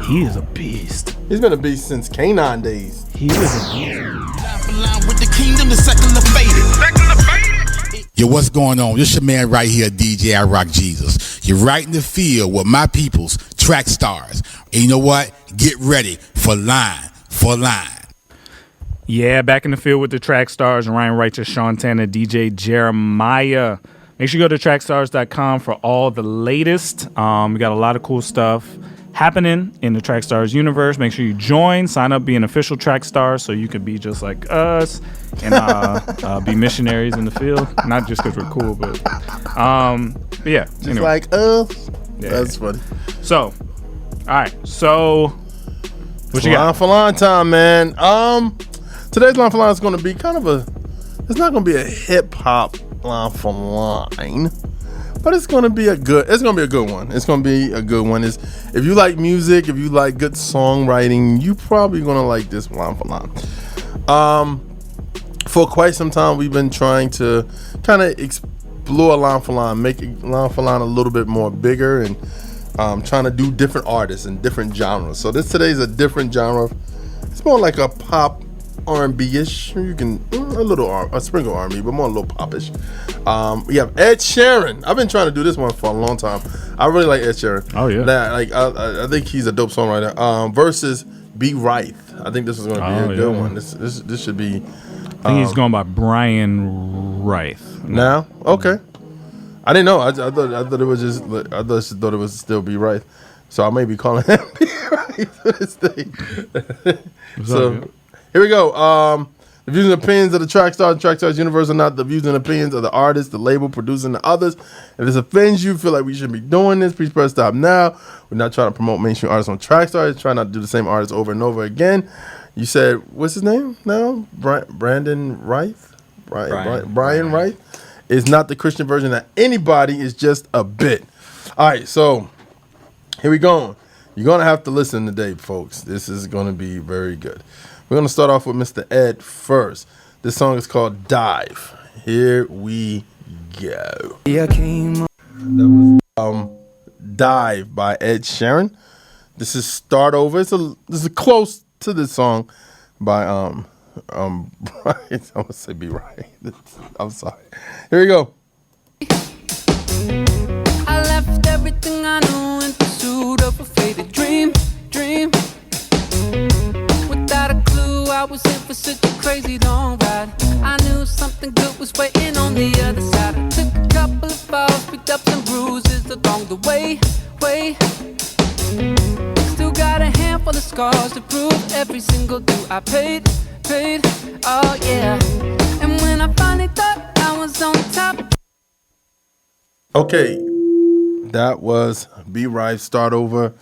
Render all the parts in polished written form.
He is a beast. He's been a beast since Canine days. He is a beast. Yo, what's going on? This your man right here, DJ I Rock Jesus. You're right in the field with my peoples, Trackstarz. And you know what? Get ready for line. Yeah, back in the field with the Trackstarz and Ryan Reith, Sean Tanner, DJ Jeremiah. Make sure you go to trackstarz.com for all the latest. We got a lot of cool stuff happening in the Trackstarz Universe. Make sure you join, sign up, be an official Trackstar so you can be just like us and be missionaries in the field. Not just because we're cool, but yeah. Just anyway. Like us. Yeah. That's funny. So, all right. So, what you got? Line for line time, man. Today's line for line is going to be kind of it's not going to be a hip hop line for line, but it's going to be a good one. It's going to be a good one. If you like music, if you like good songwriting, you probably going to like this line for line. For quite some time, we've been trying to kind of explore line for line, make line for line a little bit more bigger, and trying to do different artists and different genres. So today's a different genre. It's more like a pop R&B-ish. You can a sprinkle R&B, but more a little pop-ish. We have Ed Sheeran. I've been trying to do this one for a long time. I really like Ed Sheeran. Oh yeah. I think he's a dope songwriter. Versus B. Reith. I think this is going to be a good one. This should be. I think he's going by Brian Reith. Now, okay. I didn't know. I thought it was just. I just thought it was still B. Reith. So I may be calling him B. Reith for this thing. So. Here we go. The views and opinions of the Trackstarz Universe are not the views and opinions of the artist, the label, producer, and the others. If this offends you, feel like we shouldn't be doing this, please press stop now. We're not trying to promote mainstream artists on Trackstarz. Trying not to do the same artists over and over again. You said, what's his name now? Brandon Reith? Brian Reith is not the Christian version of anybody. It's just a bit. All right, so here we go. You're going to have to listen today, folks. This is going to be very good. We're going to start off with Mr. Ed first. This song is called Dive. Here we go. That was Dive by Ed Sheeran. This is Start Over. This is close to this song by Brian. I'm going to say B. Right. I'm sorry. Here we go. I left everything I knew in pursuit of a faded dream. Without a clue, I was in for such a crazy long ride. I knew something good was waiting on the other side. I took a couple of falls, picked up some bruises along the way. Still got a handful of scars to prove every single due I paid. Oh yeah. And when I finally thought I was on top. Okay, that was B. Reith, Start Over,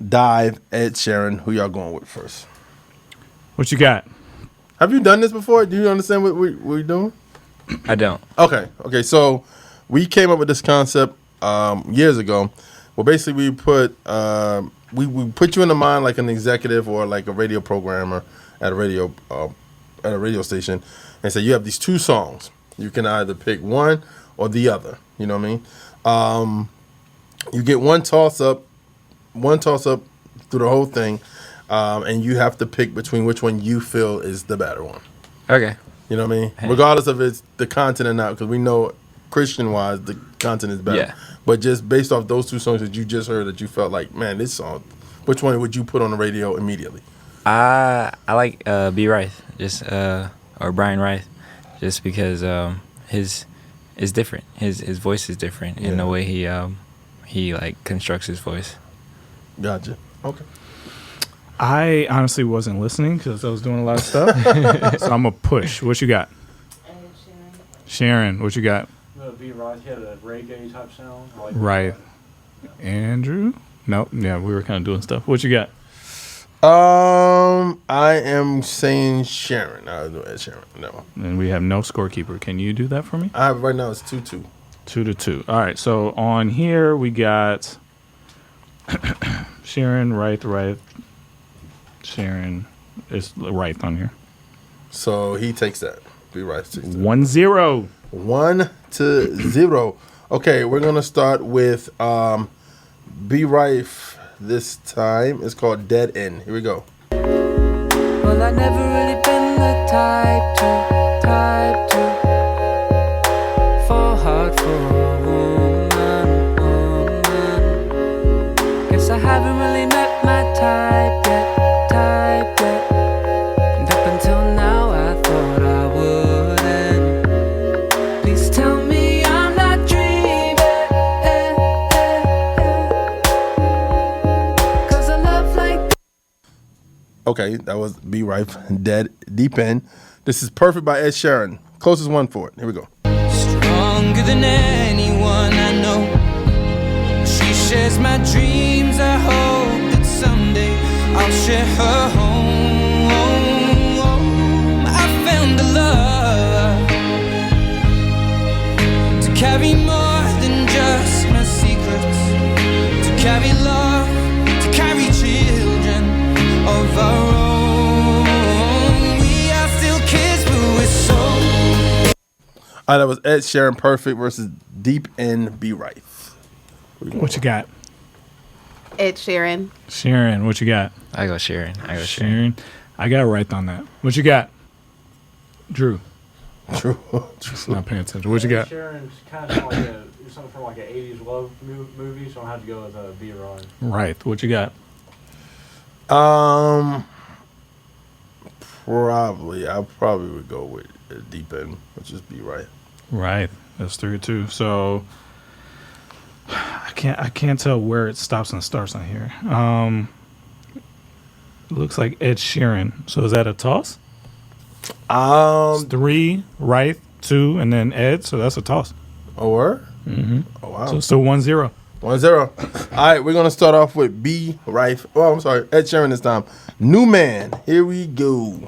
Dive, Ed Sheeran. Who y'all going with first? What you got? Have you done this before? Do you understand what we're doing? I don't. Okay. So we came up with this concept years ago. Well, basically, we put you in the mind like an executive or like a radio programmer at a radio station, and say you have these two songs. You can either pick one or the other. You know what I mean? You get one toss up through the whole thing. And you have to pick between which one you feel is the better one. Okay. You know what I mean? Hey. Regardless of it's the content or not, because we know Christian-wise the content is better. Yeah. But just based off those two songs that you just heard that you felt like, man, this song, which one would you put on the radio immediately? I like B. Reith, or Brian Reith, just because his is different. His voice is different in the way he like constructs his voice. Gotcha. Okay. I honestly wasn't listening because I was doing a lot of stuff. So I'm going to push. What you got? Sheeran, what you got? B. Reith, he had a reggae type sound. Right. Andrew? Nope. Yeah, we were kind of doing stuff. What you got? I am saying Sheeran. I do Sheeran. No. And we have no scorekeeper. Can you do that for me? Right now it's 2-2. 2-2. All right. So on here we got Sheeran, Reith. Sheeran is Reith on here. So he takes that. B. Reith takes that. 1-0. 1-0. Okay, we're gonna start with B. Reith, this time. It's called Dead End. Here we go. Well, I never really been the type to fall hard for a woman. Guess I haven't really met my type yet. And up until now, I thought I wouldn't. Please tell me I'm not dreaming. 'Cause a love like Okay, that was B. Rife, Dead Deep End. This is Perfect by Ed Sheeran. Closest one for it. Here we go. Stronger than anyone I know. She shares my dreams. I hope that someday I'll share her home. I found a love to carry more than just my secrets, to carry love, to carry children of our own. We are still kids, but we're so. All right, that was Ed Sheeran, Perfect versus Deep End, B. Rife. What you got? Ed Sheeran. Sheeran, what you got? I go Sheeran. Sheeran. I got right on that. What you got? Drew. True. Just not paying attention. What you got? Sharon's kind of like something from like an 80s love movie, so I'll have to go with B. Rod. Right. What you got? Probably. I probably would go with Deep End, which is B. Rife. Right. That's 3-2. So I can't tell where it stops and starts on here. It looks like Ed Sheeran. So is that a toss? It's 3, right, 2, and then Ed. So that's a toss. Oh, word? Mm-hmm. Oh, wow. So still 1-0. 1-0. All right, we're going to start off with B. Rife. Oh, I'm sorry. Ed Sheeran this time. New Man. Here we go.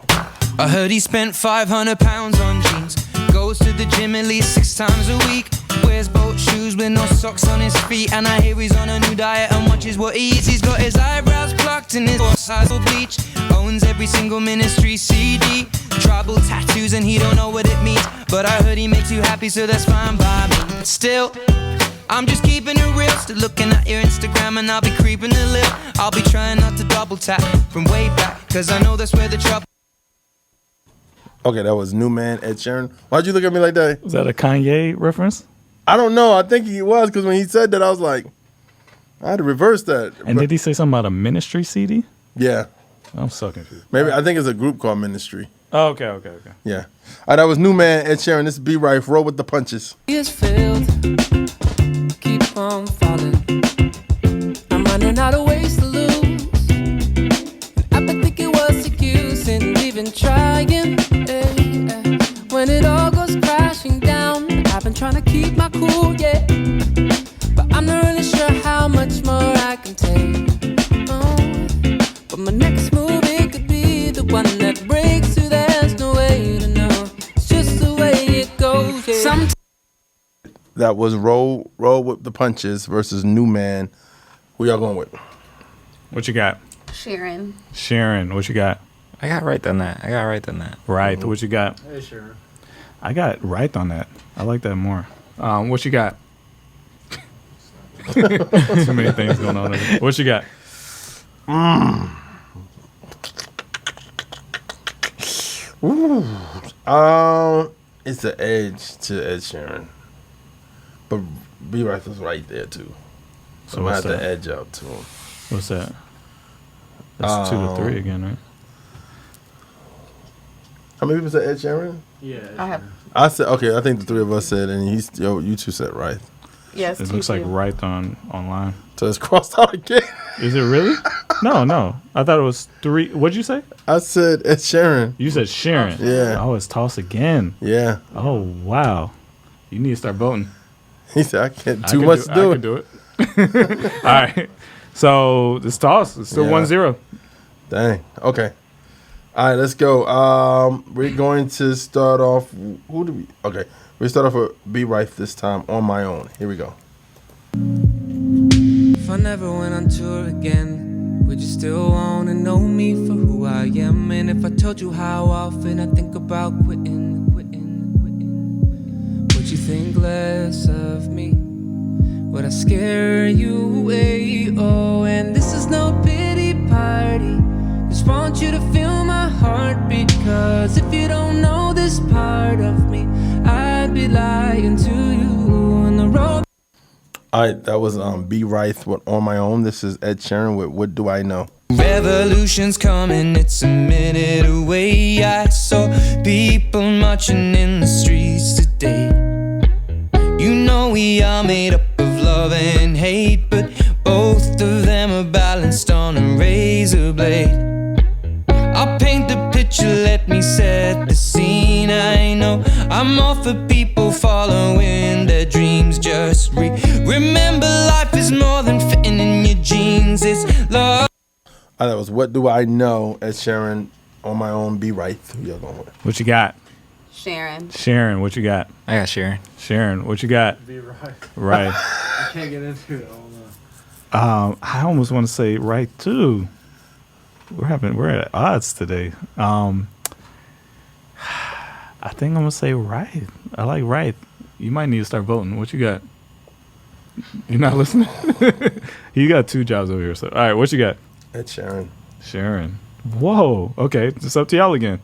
I heard he spent £500 on jeans. Goes to the gym at least 6 times a week. Wears boat shoes with no socks on his feet. And I hear he's on a new diet and watches what he eats. He's got his eyebrows plucked and his size of bleach. Owns every single ministry CD. Tribal tattoos and he don't know what it means. But I heard he makes you happy, so that's fine by me. But still, I'm just keeping it real. Still looking at your Instagram and I'll be creeping a little. I'll be trying not to double tap from way back, cause I know that's where the trouble. Okay, that was New Man, Ed Sheeran. Why'd you look at me like that? Was that a Kanye reference? I don't know. I think he was, because when he said that, I was like, I had to reverse that. And did he say something about a ministry CD? Yeah. I'm so confused. Maybe. I think it's a group called Ministry. Oh, okay. Yeah. All right, that was New Man, Ed Sheeran. This is B. Rife. Roll with the punches. is filled. Keep on falling. I'm running out of ways to lose. I've been thinking what's the use in even trying. When it all goes crashing down, I've been trying to keep my cool, yeah. But I'm not really sure how much more I can take. Oh. But my next move, it could be the one that breaks through. There's no way to know. It's just the way it goes, yeah. That was Roll with the Punches versus New Man. Who y'all going with? What you got? Sheeran. Sheeran, what you got? I got right on that. Right. What you got? Hey, Sharon. I got right on that. I like that more. What you got? Too many things going on there. What you got? It's the edge to Ed Sheeran. But B. Rife is right there, too. So I'm going to have to edge out to him. What's that? That's 2-3 again, right? How many people said Ed Sheeran? Yeah. I have. I said, okay, I think the 3 of us said, and you 2 said right. Yes. It looks like right online. So it's crossed out again. Is it really? No. I thought it was 3. What'd you say? I said Ed Sheeran. You said Sheeran. Yeah. Oh, it's toss again. Yeah. Oh, wow. You need to start voting. He said, I can't too much to do I it. can do it. All right. So this toss is still 1-0. Dang. Okay. All right, let's go. We're going to start off. We start off with B. Rife this time, On My Own. Here we go. If I never went on tour again, would you still wanna know me for who I am? And if I told you how often I think about quitting, would you think less of me? Would I scare you away? Oh, and this is is no pity party. Just want you to feel my heartbeat. Cause if you don't know this part of me, I'd be lying to you on the road. All right, that was B. Reith with On My Own. This is Ed Sheeran with What Do I Know? Revolution's coming, it's a minute away. I saw people marching in the streets today. You know we are made up of love and hate, but both of them are balanced on a razor blade. I'll paint the picture, let me set the scene. I know I'm all for people following their dreams. Just remember life is more than fitting in your jeans. It's love. That was What Do I Know? Ed Sheeran, On My Own, B. Reith. Who y'all going with? What you got? Sharon. Sharon, what you got? I got Sheeran. Sharon, what you got? Be right. Right. I can't get into it. I don't know. I almost want to say right too. We're at odds today. I think I'm gonna say right. I like right. You might need to start voting. What you got? You're not listening? You got two jobs over here. So all right, what you got? Ed Sheeran. Sharon. Whoa. Okay, it's up to y'all again.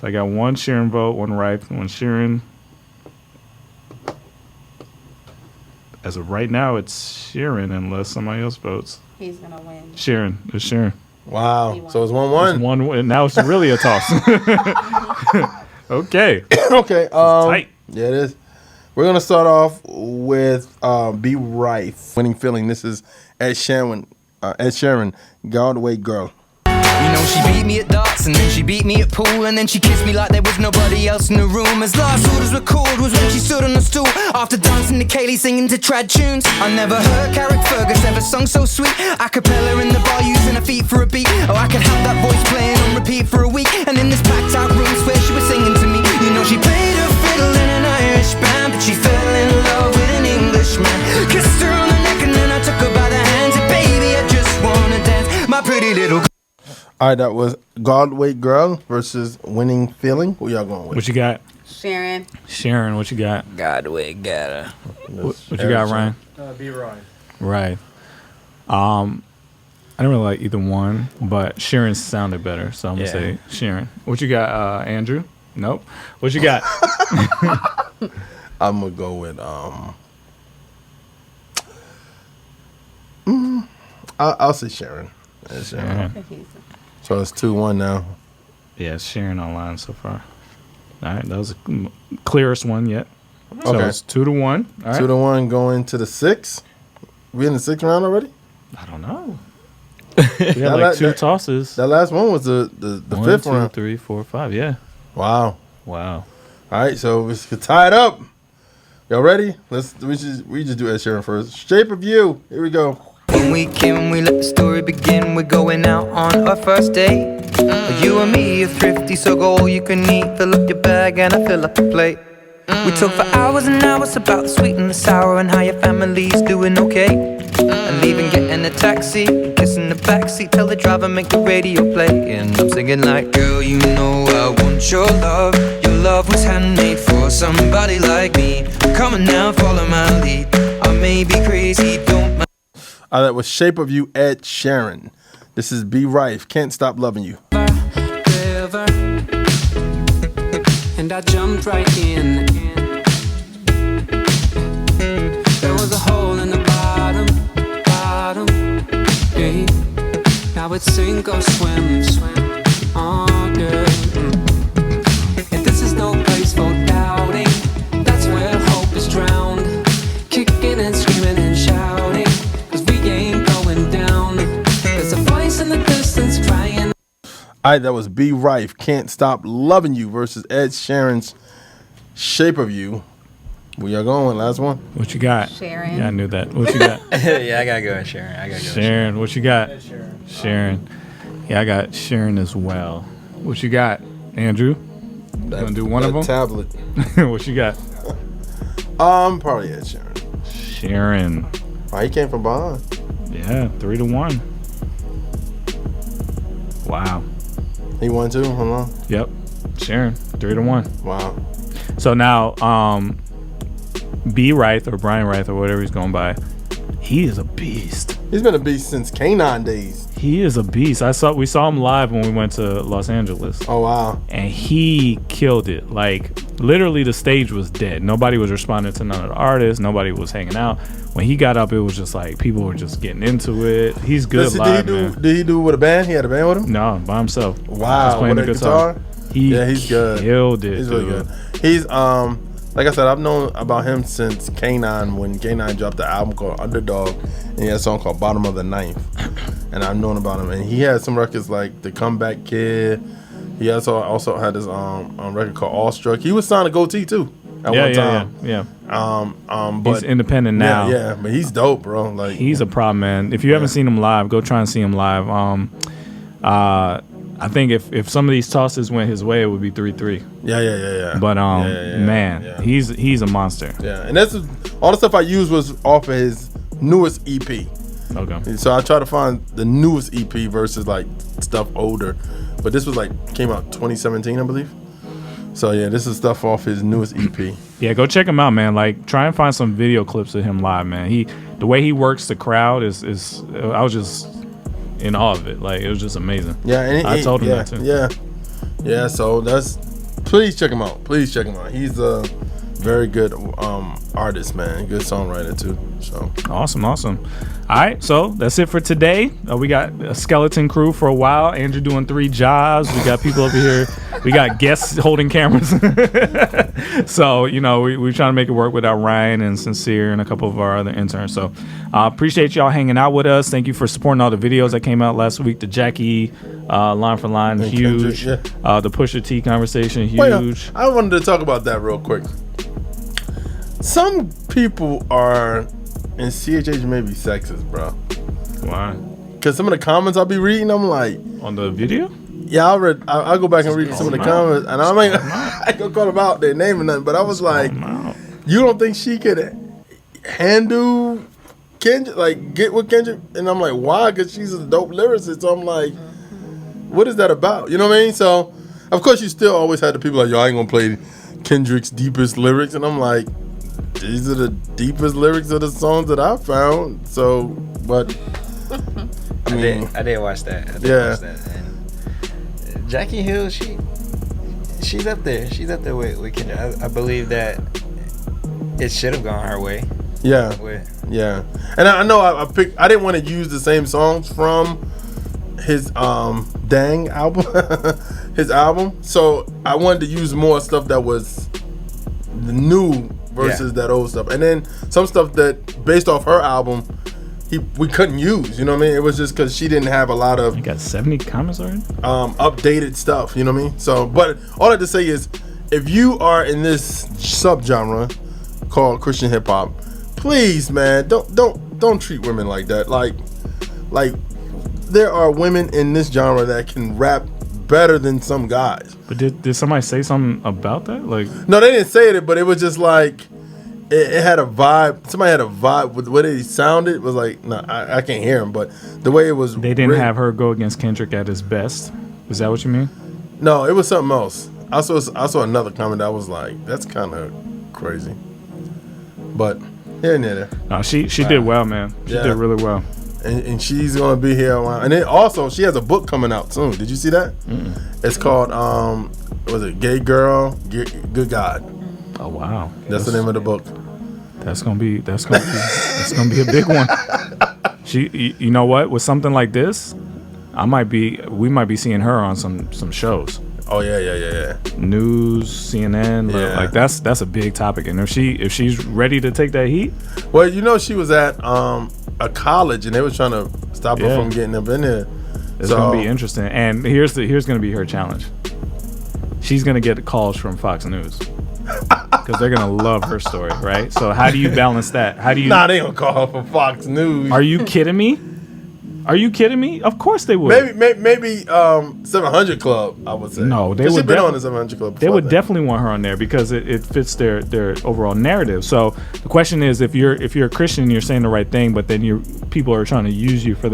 So I got one Sheeran vote, one right, one Sheeran. As of right now, it's Sheeran unless somebody else votes. He's gonna win. Sharon. It's Sharon. Wow. He won. So it's 1-1. It's 1-1. Now it's really a toss. Okay. Okay. Tight. Yeah, it is. We're gonna start off with B. Reith, Winning Feeling. This is Ed Sheeran. Galway Girl. You know she beat me at darts and then she beat me at pool and then she kissed me like there was nobody else in the room. As last orders were called was when she stood on the stool after dancing to Kaylee singing to trad tunes. I never heard Carrick Fergus ever sung so sweet. A cappella in the bar using her feet for a beat. Oh, I could have that voice playing on repeat for a week. And in this packed out room swear she was singing to me. You know she played her fiddle in an Irish band, but she fell in love with an Englishman. Kissed her on the neck and then I took her by the hands. And baby, I just wanna dance, my pretty little. All right, that was Galway Girl versus Winning Feeling. Who y'all going with? What you got? Sharon. Sharon, what you got? Godway gotta. What you got, Ryan? Be right. Right. I didn't really like either one, but Sharon sounded better, so I'm gonna say Sharon. What you got, Andrew? Nope. What you got? I'm gonna go with I'll say Sharon. Yeah, Sharon. Sharon. So it's 2-1 now. Yeah, it's Sharon online so far. All right, that was the clearest one yet. So Okay. it's 2-1. All right. 2-1 going to the 6. We in the 6th round already? I don't know. We had like two tosses. That last one was the 5th 1, 2, round. 3, 4, 5. Yeah. Wow. Wow. All right, so we can tie it up. Y'all ready? We just do Ed Sheeran first. Shape of You. Here we go. When we came, we let the story begin. We're going out on our first date. You and me are thrifty, so go all you can eat. Fill up your bag and I fill up the plate. We talk for hours and hours about the sweet and the sour and how your family's doing okay. And leaving, getting a taxi, kissing the backseat, tell the driver make the radio play. And I'm singing like, girl, you know I want your love. Your love was handmade for somebody like me. Come on now, follow my lead. I may be crazy, don't mind. That was Shape of You, Ed Sheeran. This is B. Reith, Can't Stop Loving You. River, and I jumped right in. There was a hole in the bottom, yeah. Now it's sink or swim, oh yeah. And this is no place for doubting. That's where hope is drowned, kicking and screaming and shouting. In the distance crying. All right, that was B. Reith, Can't Stop Loving You versus Ed Sheeran's Shape of You. Where y'all going? Last one? What you got? Sharon. Yeah, I knew that. What you got? Yeah, I gotta go with Sheeran. I gotta go with Sharon. What you got? Sharon. Sharon. Yeah, I got Sharon as well. What you got, Andrew? You gonna do one of them? Tablet. What you got? Probably Ed Sheeran. Sharon. Oh, he came from behind. Yeah, 3-1. Wow. He won too? Hold on. Yep. Sharon, 3-1. Wow. So now, B. Reith or Brian Reith or whatever he's going by, he is a beast. He's been a beast since K9 days. He is a beast. We saw him live when we went to Los Angeles. Oh wow! And he killed it. Like literally, the stage was dead. Nobody was responding to none of the artists. Nobody was hanging out. When he got up, it was just like people were just getting into it. He's good live, man. Did he do with a band? He had a band with him? No, by himself. Wow, Just playing the guitar. He's good. Killed it. He's really good. He's like I said, I've known about him since K9 when K9 dropped the album called Underdog, and he had a song called Bottom of the Ninth. And I've known about him, and he had some records like The Comeback Kid. He also had this record called Awestruck. He was signed to Goatee too at one time. Yeah. But he's independent now. Yeah, but he's dope, bro. Like he's a problem, man. If you haven't seen him live, go try and see him live. I think if some of these tosses went his way, it would be 3-3. Yeah. But man, he's a monster. Yeah, and that's all the stuff I used was off of his newest EP. Okay. So I try to find the newest EP versus like stuff older, but this was like came out 2017, I believe. So yeah, this is stuff off his newest EP. Yeah, go check him out, man. Like try and find some video clips of him live, man. The way he works the crowd is I was just in awe of it. Like it was just amazing. Yeah, and I told him that too. Yeah. So please check him out. He's a very good artist, man. Good songwriter too. So awesome. All right, so that's it for today. We got a skeleton crew for a while. Andrew doing 3 jobs. We got people over here. We got guests holding cameras. So we're trying to make it work without Ryan and Sincere and a couple of our other interns. So appreciate y'all hanging out with us. Thank you for supporting all the videos that came out last week. The Jackie line for line, and huge. Kendrick, yeah. The Pusha T conversation, huge. Wait, I wanted to talk about that real quick. Some people are, and CHH may be sexist, bro. Why? Because some of the comments I'll be reading, I'm like, on the video? Yeah, I'll go back and read some of the comments, and I ain't gonna call them out their name or nothing, but I was like, you don't think she could handle Kendrick, like get with Kendrick? And I'm like, why? Because she's a dope lyricist. So I'm like, what is that about? You know what I mean? So of course you still always had the people like, yo, I ain't gonna play Kendrick's deepest lyrics, and I'm like, these are the deepest lyrics of the songs that I found. So, but I did watch that. Watch that. And Jackie Hill, she's up there. She's up there with Kendrick. I believe that it should have gone her way. Yeah. Yeah. And I know I didn't want to use the same songs from his Dang album. His album. So I wanted to use more stuff that was the new versus that old stuff. And then some stuff that based off her album we couldn't use, you know what I mean? It was just because she didn't have a lot of... You got 70 comments already? Updated stuff, you know what I mean? So, but all I have to say is, if you are in this subgenre called Christian hip hop, please, man, don't treat women like that. Like there are women in this genre that can rap better than some guys. But did somebody say something about that? Like, no, they didn't say it, but it was just like it had a vibe. Somebody had a vibe with the way they sounded. It was like, no, I can't hear him, but the way it was. They didn't have her go against Kendrick at his best. Is that what you mean? No, it was something else. I saw another comment that was like, that's kind of crazy. But here and there. No, she did well, man. She did really well. And she's gonna be here a while. And then also she has a book coming out soon. Did you see that? It's called was it Gay Girl, Good God? Oh wow, that's the name of the book. That's gonna be a big one. You know what? With something like this, we might be seeing her on some shows. Oh yeah. News, CNN, like that's a big topic. And if she's ready to take that heat, well, you know, she was at a college and they was trying to stop her from getting up in there. It's gonna be interesting. And here's gonna be her challenge. She's gonna get calls from Fox News because they're gonna love her story, right? So how do you balance that? How do you? Nah, they gonna call her from Fox News. Are you kidding me? Of course they would. Maybe 700 Club, I would say. No, they would. She's been on the 700 Club. They would definitely want her on there because it fits their overall narrative. So the question is, if you're a Christian, you're saying the right thing, but then people are trying to use you for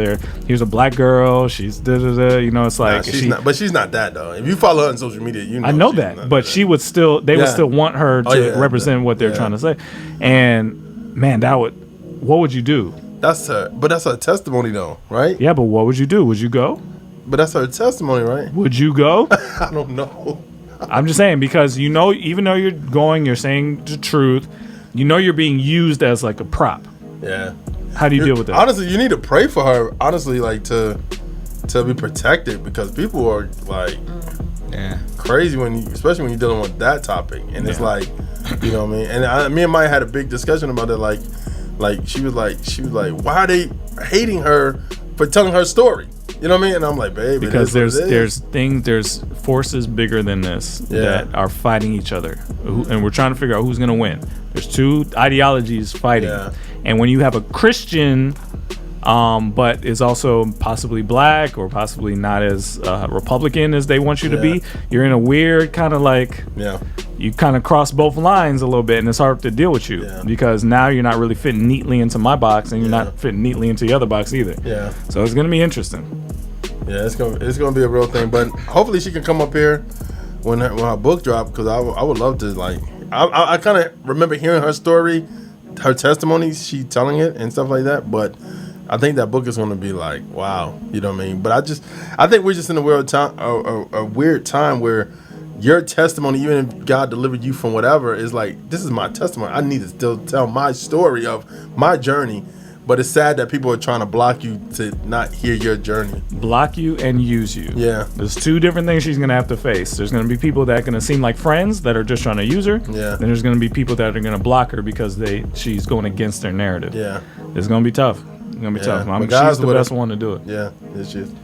here's a black girl, she's da-da-da, you know, it's like she's not that though. If you follow her on social media, you know. I know that, but she would still would still want her to represent what they're trying to say. And man, what would you do? That's her testimony though, right? Yeah, but what would you do? Would you go? But that's her testimony, right? Would you go? I don't know. I'm just saying, because you know, even though you're going, you're saying the truth, you know you're being used as like a prop. Yeah. How do you deal with that? Honestly, you need to pray for her, honestly, like to be protected, because people are like crazy especially when you're dealing with that topic. And it's like, you know what I mean? And me and Maya had a big discussion about it, like she was like, why are they hating her for telling her story? You know what I mean? And I'm like, baby, because there's forces bigger than this that are fighting each other, and we're trying to figure out who's gonna win. There's two ideologies fighting, and when you have a Christian, but is also possibly black or possibly not as Republican as they want you to be, you're in a weird kind of like, you kind of cross both lines a little bit, and it's hard to deal with you because now you're not really fitting neatly into my box, and you're not fitting neatly into the other box either. Yeah. So it's gonna be interesting. Yeah, it's gonna be a real thing, but hopefully she can come up here when her book dropped, because I would love to, like, I kind of remember hearing her story, her testimony, she telling it and stuff like that, but I think that book is going to be like, wow, you know what I mean? But I think we're just in a weird time where your testimony, even if God delivered you from whatever, is like, this is my testimony. I need to still tell my story of my journey. But it's sad that people are trying to block you to not hear your journey. Block you and use you. Yeah. There's two different things she's going to have to face. There's going to be people that are going to seem like friends that are just trying to use her. Yeah. Then there's going to be people that are going to block her because she's going against their narrative. Yeah. It's going to be tough. It's going to be tough. She's the best one to do it. Yeah, it's just.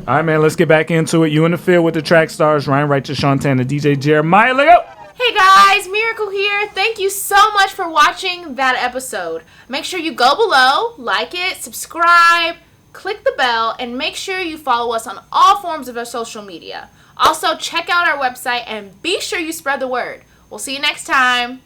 All right, man, let's get back into it. You in the field with the track stars, Ryan Reith, Shantana, DJ Jeremiah. Let go. Hey guys, Miracle here. Thank you so much for watching that episode. Make sure you go below, like it, subscribe, click the bell, and make sure you follow us on all forms of our social media. Also, check out our website and be sure you spread the word. We'll see you next time.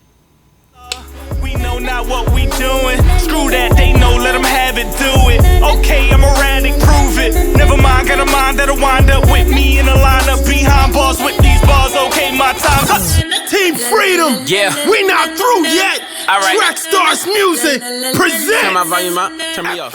We know not what we doing. Screw that, they know, let them have it, do it. Okay, I'm erratic, prove it. Never mind, got a mind that'll wind up with me in a lineup behind bars with these bars. Okay, my time's up. Team Freedom. Yeah. We not through yet. All right. Trackstarz Music presents. Turn my volume up. Turn me off.